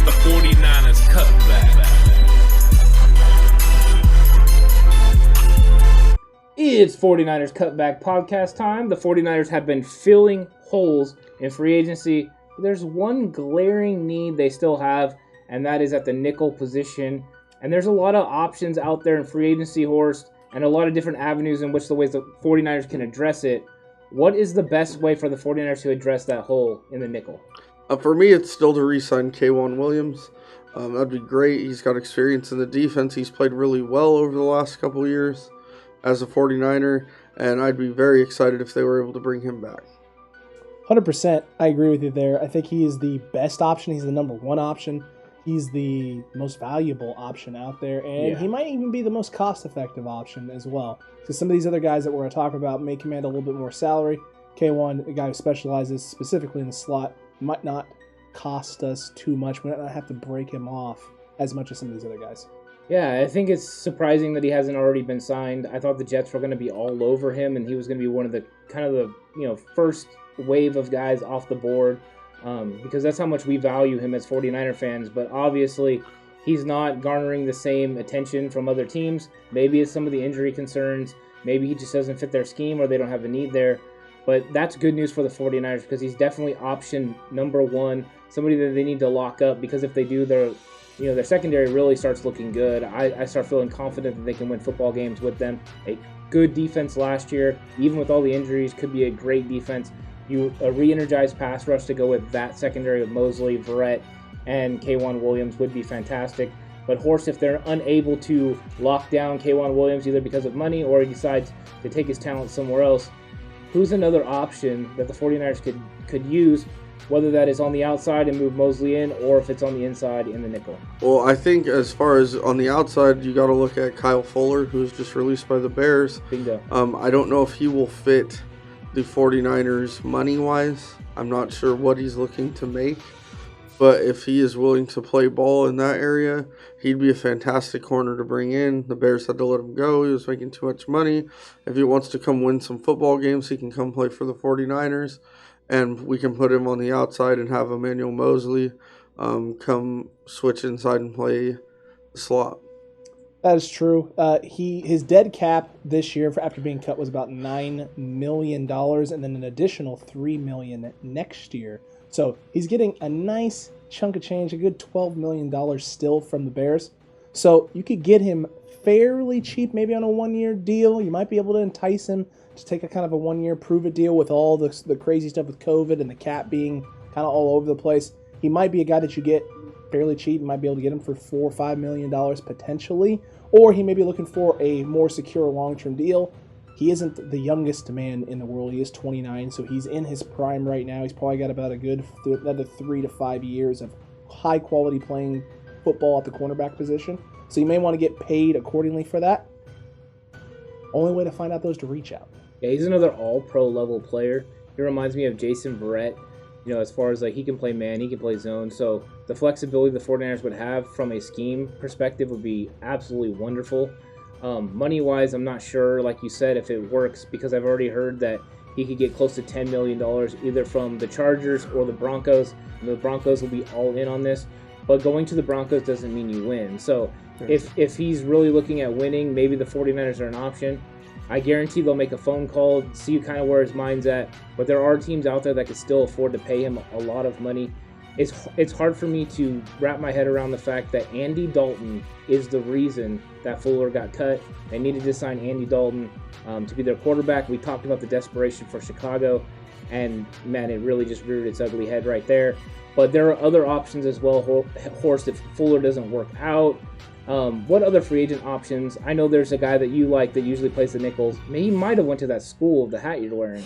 the 49ers Cutback. It's 49ers Cutback Podcast time. The 49ers have been filling holes in free agency. There's one glaring need they still have, and that is at the nickel position. And there's a lot of options out there in free agency, Horst, and a lot of different avenues in which the ways the 49ers can address it. What is the best way for the 49ers to address that hole in the nickel? For me, it's still to re-sign K'Wan Williams. That'd be great. He's got experience in the defense. He's played really well over the last couple of years as a 49er, and I'd be very excited if they were able to bring him back. 100%. I agree with you there. I think he is the best option. He's the number one option. He's the most valuable option out there, and he might even be the most cost-effective option as well. Because some of these other guys that we're going to talk about may command a little bit more salary. K1, a guy who specializes specifically in the slot, might not cost us too much. We might not have to break him off as much as some of these other guys. Yeah, I think it's surprising that he hasn't already been signed. I thought the Jets were going to be all over him, and he was going to be one of the first wave of guys off the board, because that's how much we value him as 49er fans. But obviously, he's not garnering the same attention from other teams. Maybe it's some of the injury concerns. Maybe he just doesn't fit their scheme, or they don't have a need there. But that's good news for the 49ers, because he's definitely option number one, somebody that they need to lock up, because if they do, their secondary really starts looking good. I start feeling confident that they can win football games with them. A good defense last year, even with all the injuries, could be a great defense. A re-energized pass rush to go with that secondary of Mosley, Verrett, and K'Wan Williams would be fantastic. But Horst, if they're unable to lock down K'Wan Williams either because of money or he decides to take his talent somewhere else, who's another option that the 49ers could use, whether that is on the outside and move Mosley in, or if it's on the inside in the nickel? Well, I think as far as on the outside, you got to look at Kyle Fuller, who was just released by the Bears. Bingo. I don't know if he will fit the 49ers money-wise. I'm not sure what he's looking to make. But if he is willing to play ball in that area, he'd be a fantastic corner to bring in. The Bears had to let him go. He was making too much money. If he wants to come win some football games, he can come play for the 49ers. And we can put him on the outside and have Emmanuel Mosley come switch inside and play the slot. That is true. His dead cap this year after being cut was about $9 million, and then an additional $3 million next year. So he's getting a nice chunk of change, a good $12 million still from the Bears. So you could get him fairly cheap, maybe on a one-year deal. You might be able to entice him to take a kind of a one-year prove-it deal with all the crazy stuff with COVID and the cap being kind of all over the place. He might be a guy that you get fairly cheap. You might be able to get him for $4 or $5 million potentially, or he may be looking for a more secure long-term deal. He isn't the youngest man in the world. He is 29, so he's in his prime right now. He's probably got about a good another 3 to 5 years of high-quality playing football at the cornerback position. So you may want to get paid accordingly for that. Only way to find out though is to reach out. Yeah, he's another all-pro level player. He reminds me of Jason Verrett, as far as he can play man, he can play zone. So the flexibility the 49ers would have from a scheme perspective would be absolutely wonderful. Money-wise, I'm not sure, like you said, if it works, because I've already heard that he could get close to $10 million either from the Chargers or the Broncos. And the Broncos will be all in on this. But going to the Broncos doesn't mean you win. So if he's really looking at winning, maybe the 49ers are an option. I guarantee they'll make a phone call, see kind of where his mind's at. But there are teams out there that could still afford to pay him a lot of money. It's hard for me to wrap my head around the fact that Andy Dalton is the reason that Fuller got cut. They needed to sign Andy Dalton to be their quarterback. We talked about the desperation for Chicago, and man, it really just reared its ugly head right there. But there are other options as well, Horst, if Fuller doesn't work out. What other free agent options? I know there's a guy that you like that usually plays the nickels. He might have went to that school of the hat you're wearing.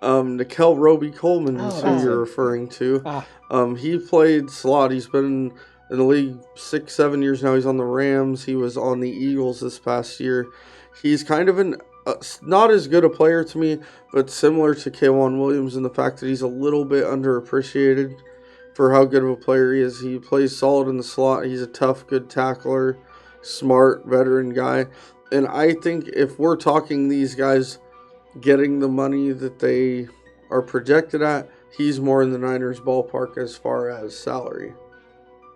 Naquel Roby Coleman is who you're referring to. He played slot. He's been in the league 6-7 years now. He's on the Rams. He was on the Eagles this past year. He's kind of not as good a player to me, but similar to K'Wan Williams in the fact that he's a little bit underappreciated for how good of a player he is. He plays solid in the slot. He's a tough, good tackler, smart, veteran guy. And I think if we're talking these guys getting the money that they are projected at, he's more in the Niners ballpark as far as salary.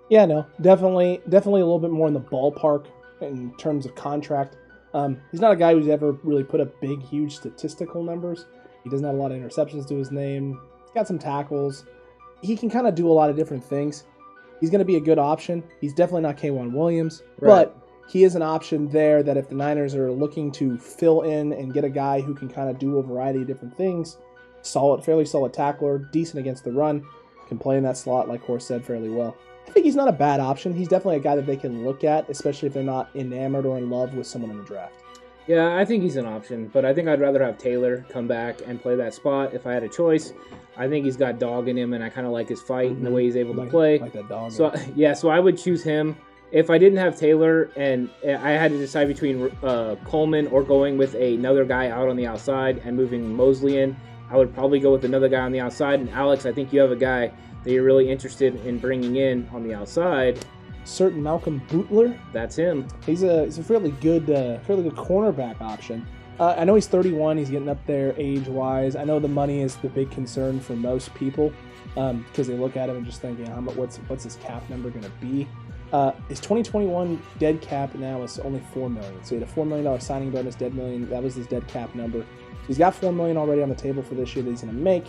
Yeah, no, definitely a little bit more in the ballpark in terms of contract. He's not a guy who's ever really put up big, huge statistical numbers. He doesn't have a lot of interceptions to his name. He's got some tackles. He can kind of do a lot of different things. He's going to be a good option. He's definitely not K'Wan Williams, but he is an option there that if the Niners are looking to fill in and get a guy who can kind of do a variety of different things, fairly solid tackler, decent against the run, can play in that slot, like Horst said, fairly well. I think he's not a bad option. He's definitely a guy that they can look at, especially if they're not enamored or in love with someone in the draft. Yeah, I think he's an option, but I think I'd rather have Taylor come back and play that spot if I had a choice. I think he's got dog in him, and I kind of like his fight and the way he's able to play. Like that dog. So I would choose him. If I didn't have Taylor and I had to decide between Coleman or going with another guy out on the outside and moving Mosley in, I would probably go with another guy on the outside. And Alex, I think you have a guy that you're really interested in bringing in on the outside. Certain Malcolm Butler. That's him. He's a fairly good cornerback option. I know he's 31. He's getting up there age-wise. I know the money is the big concern for most people because they look at him and just thinking, what's his cap number going to be? His 2021 dead cap now is only $4 million. So he had a $4 million signing bonus, dead million. That was his dead cap number. So he's got $4 million already on the table for this year that he's going to make.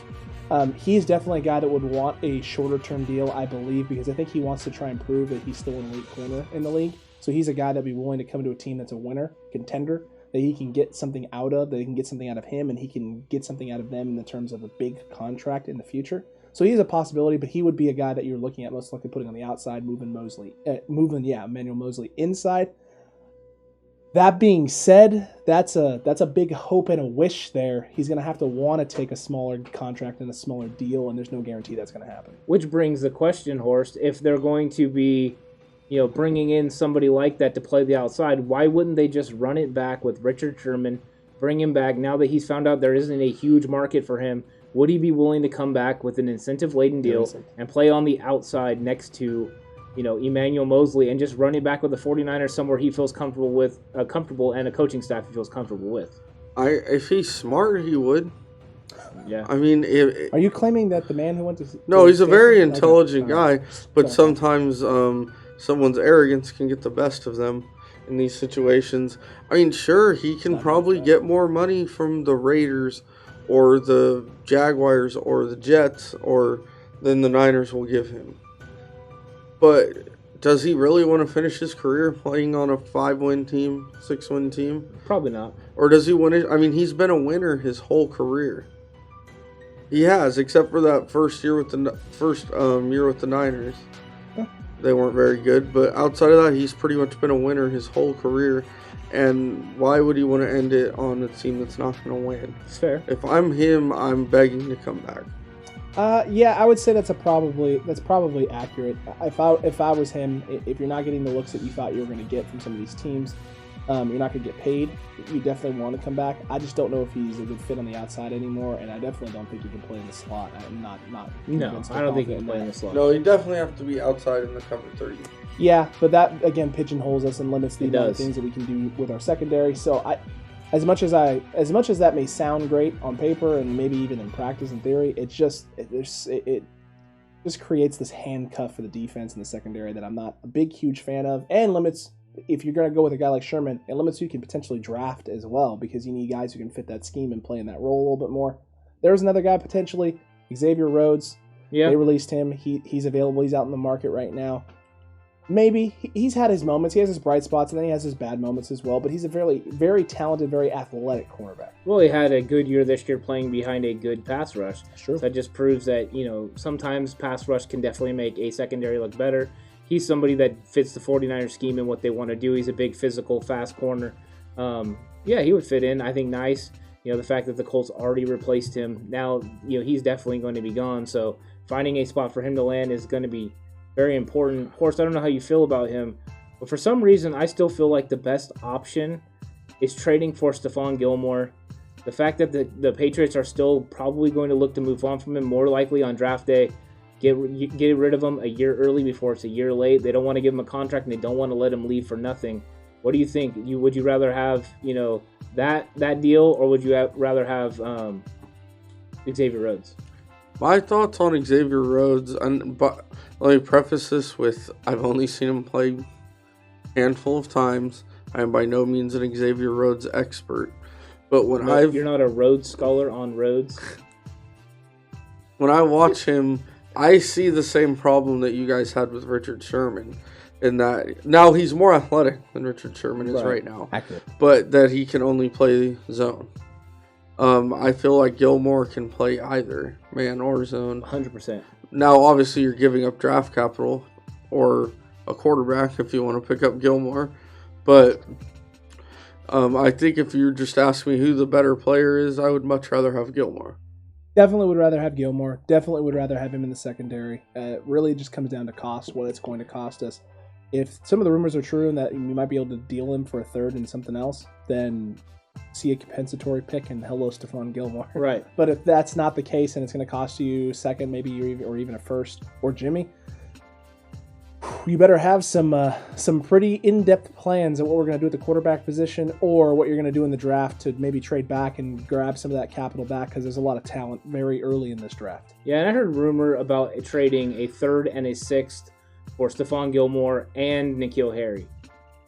He's definitely a guy that would want a shorter-term deal, I believe, because I think he wants to try and prove that he's still an elite corner in the league. So he's a guy that'd be willing to come to a team that's a winner, contender, that he can get something out of, that he can get something out of him, and he can get something out of them in the terms of a big contract in the future. So he's a possibility, but he would be a guy that you're looking at most likely putting on the outside, moving Emmanuel Mosley inside. That being said, that's a big hope and a wish there. He's going to have to want to take a smaller contract and a smaller deal, and there's no guarantee that's going to happen. Which brings the question, Horst, if they're going to be, bringing in somebody like that to play the outside, why wouldn't they just run it back with Richard Sherman, bring him back now that he's found out there isn't a huge market for him? Would he be willing to come back with an incentive-laden deal and play on the outside next to, Emmanuel Mosley and just run it back with the 49ers somewhere he feels comfortable and a coaching staff he feels comfortable with? If he's smart, he would. Yeah. I mean, are you claiming that the man who went to? No, he's a very intelligent guy, but sometimes someone's arrogance can get the best of them in these situations. I mean, sure, he can probably get more money from the Raiders or the Jaguars or the Jets than the Niners will give him. But does he really want to finish his career playing on a 5-win team, 6-win team? Probably not. Or does he win it? I mean, he's been a winner his whole career. He has, except for that first year with the Niners. They weren't very good, but outside of that, he's pretty much been a winner his whole career. And why would he want to end it on a team that's not going to win? It's fair. If I'm him, I'm begging to come back. Yeah, I would say that's probably accurate. If I was him, if you're not getting the looks that you thought you were going to get from some of these teams, you're not going to get paid. You definitely want to come back. I just don't know if he's a good fit on the outside anymore, and I definitely don't think he can play in the slot. I'm not. No, I don't think he can play in the slot. No, he definitely have to be outside in the cover 3. Yeah, but that again pigeonholes us and limits the amount of things that we can do with our secondary. So as much as that may sound great on paper and maybe even in practice and theory, it just creates this handcuff for the defense in the secondary that I'm not a big, huge fan of, and limits. If you're going to go with a guy like Sherman, it limits who you can potentially draft as well, because you need guys who can fit that scheme and play in that role a little bit more. There's another guy potentially, Xavier Rhodes. Yeah. They released him. He's available. He's out in the market right now. Maybe he's had his moments. He has his bright spots, and then he has his bad moments as well. But he's a very, very talented, very athletic cornerback. Well, he had a good year this year playing behind a good pass rush. Sure. So that just proves that, sometimes pass rush can definitely make a secondary look better. He's somebody that fits the 49ers scheme and what they want to do. He's a big, physical, fast corner. He would fit in. I think nice. The fact that the Colts already replaced him. Now, he's definitely going to be gone. So finding a spot for him to land is going to be very important. Horst, I don't know how you feel about him, but for some reason, I still feel like the best option is trading for Stefan Gilmore. The fact that the Patriots are still probably going to look to move on from him, more likely on draft day, get rid of him a year early before it's a year late. They don't want to give him a contract, and they don't want to let him leave for nothing. What do you think? Would you rather have that deal, or would you rather have Xavier Rhodes? My thoughts on Xavier Rhodes, but let me preface this with I've only seen him play a handful of times. I am by no means an Xavier Rhodes expert. But when You're not a Rhodes scholar on Rhodes? When I watch him, I see the same problem that you guys had with Richard Sherman. In that, now he's more athletic than Richard Sherman is right now. Accurate. But that he can only play zone. I feel like Gilmore can play either man or zone. 100%. Now, obviously, you're giving up draft capital or a quarterback if you want to pick up Gilmore. But I think if you're just asking me who the better player is, I would much rather have Gilmore. Definitely would rather have Gilmore. Definitely would rather have him in the secondary. It really just comes down to cost, what it's going to cost us. If some of the rumors are true and that we might be able to deal him for a third and something else, then see a compensatory pick and hello, Stefan Gilmore. Right. But if that's not the case and it's going to cost you second, maybe or even a first, or Jimmy, you better have some pretty in-depth plans of what we're going to do at the quarterback position or what you're going to do in the draft to maybe trade back and grab some of that capital back because there's a lot of talent very early in this draft. Yeah, and I heard rumor about trading a third and a sixth for Stefan Gilmore and Naquel Harry.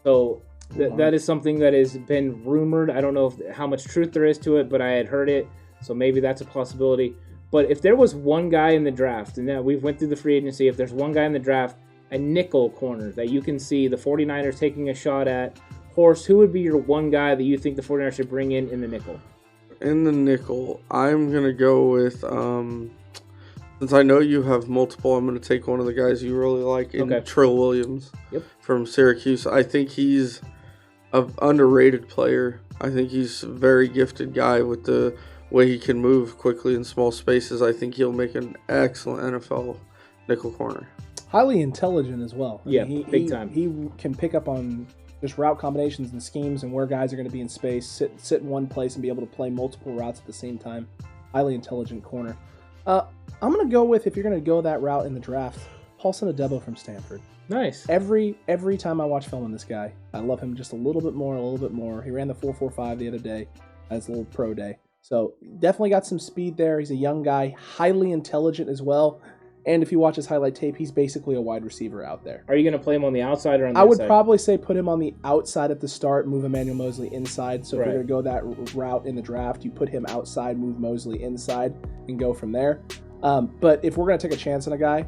So that is something that has been rumored. I don't know how much truth there is to it, but I had heard it. So maybe that's a possibility. But if there was one guy in the draft, and now we've went through the free agency, if there's one guy in the draft, a nickel corner that you can see the 49ers taking a shot at, Horst, who would be your one guy that you think the 49ers should bring in the nickel? In the nickel, I'm going to go with, since I know you have multiple, I'm going to take one of the guys you really like in Trill Williams from Syracuse. I think he's an underrated player. I think he's a very gifted guy with the way he can move quickly in small spaces. I think he'll make an excellent NFL nickel corner. Highly intelligent as well. Big time. He can pick up on just route combinations and schemes and where guys are going to be in space, sit in one place and be able to play multiple routes at the same time. Highly intelligent corner. I'm going to go with, if you're going to go that route in the draft, Paulson Adebo from Stanford. Nice. Every time I watch film on this guy, I love him just a little bit more. He ran the 4.45 the other day at his little pro day. So definitely got some speed there. He's a young guy, highly intelligent as well. And if you watch his highlight tape, he's basically a wide receiver out there. Are you going to play him on the outside or on the inside? I would inside? probably say put him on the outside at the start, move Emmanuel Mosley inside. So if you're going to go that route in the draft, you put him outside, move Mosley inside, and go from there. But if we're going to take a chance on a guy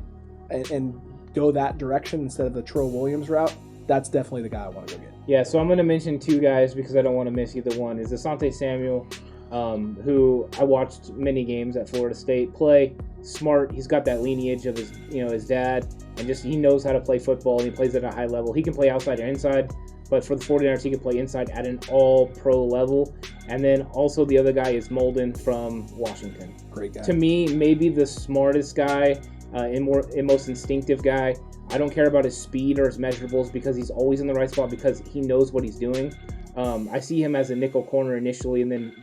and go that direction instead of the Trill Williams route, that's definitely the guy I want to go get. Yeah, so I'm going to mention two guys because I don't want to miss either one. Is Ahsante Samuel, who I watched many games at Florida State play. Smart. He's got that lineage of his dad, and just he knows how to play football, and he plays at a high level. He can play outside or inside, but for the 49ers, he can play inside at an all-pro level. And then also the other guy is Molden from Washington. Great guy. To me, maybe the smartest guy, and most instinctive guy. I don't care about his speed or his measurables because he's always in the right spot because he knows what he's doing. I see him as a nickel corner initially, and then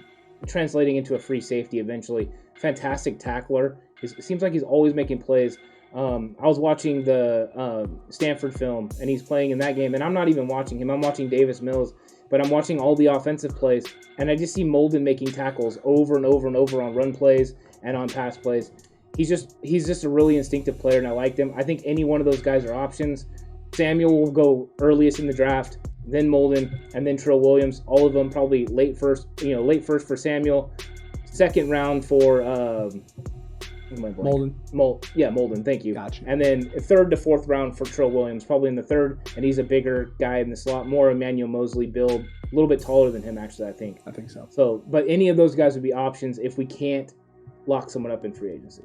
translating into a free safety eventually. Fantastic tackler. It seems like he's always making plays. I was watching the Stanford film, and he's playing in that game, and I'm not even watching him. I'm watching Davis Mills, but I'm watching all the offensive plays, and I just see Molden making tackles over and over and over on run plays and on pass plays. He's just a really instinctive player, and I like him. I think any one of those guys are options. Samuel will go earliest in the draft, then Molden, and then Trill Williams. All of them probably late first for Samuel, second round for Molden. Molden. Thank you. Gotcha. And then third to fourth round for Trill Williams, probably in the third, and he's a bigger guy in the slot, more Emmanuel Mosley build, a little bit taller than him actually. I think so. So, but any of those guys would be options if we can't lock someone up in free agency.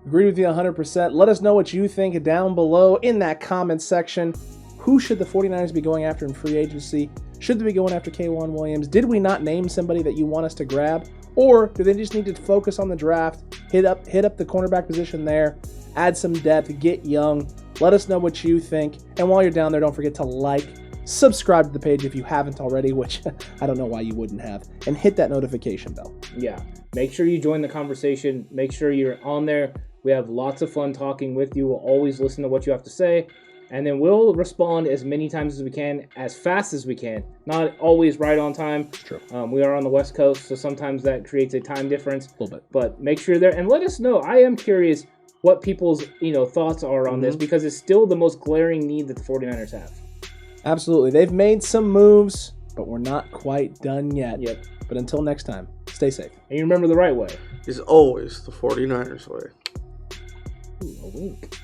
Agree with you 100%. Let us know what you think down below in that comment section. Who should the 49ers be going after in free agency? Should they be going after K'Wan Williams? Did we not name somebody that you want us to grab? Or do they just need to focus on the draft, hit up the cornerback position there, add some depth, get young? Let us know what you think. And while you're down there, don't forget to like, subscribe to the page if you haven't already, which I don't know why you wouldn't have, and hit that notification bell. Yeah. Make sure you join the conversation. Make sure you're on there. We have lots of fun talking with you. We'll always listen to what you have to say. And then we'll respond as many times as we can, as fast as we can. Not always right on time. True. We are on the West Coast, so sometimes that creates a time difference. A little bit. But make sure you're there. And let us know. I am curious what people's thoughts are on this, because it's still the most glaring need that the 49ers have. Absolutely. They've made some moves, but we're not quite done yet. Yep. But until next time, stay safe. And you remember the right way. Is always the 49ers way. Ooh, a wink.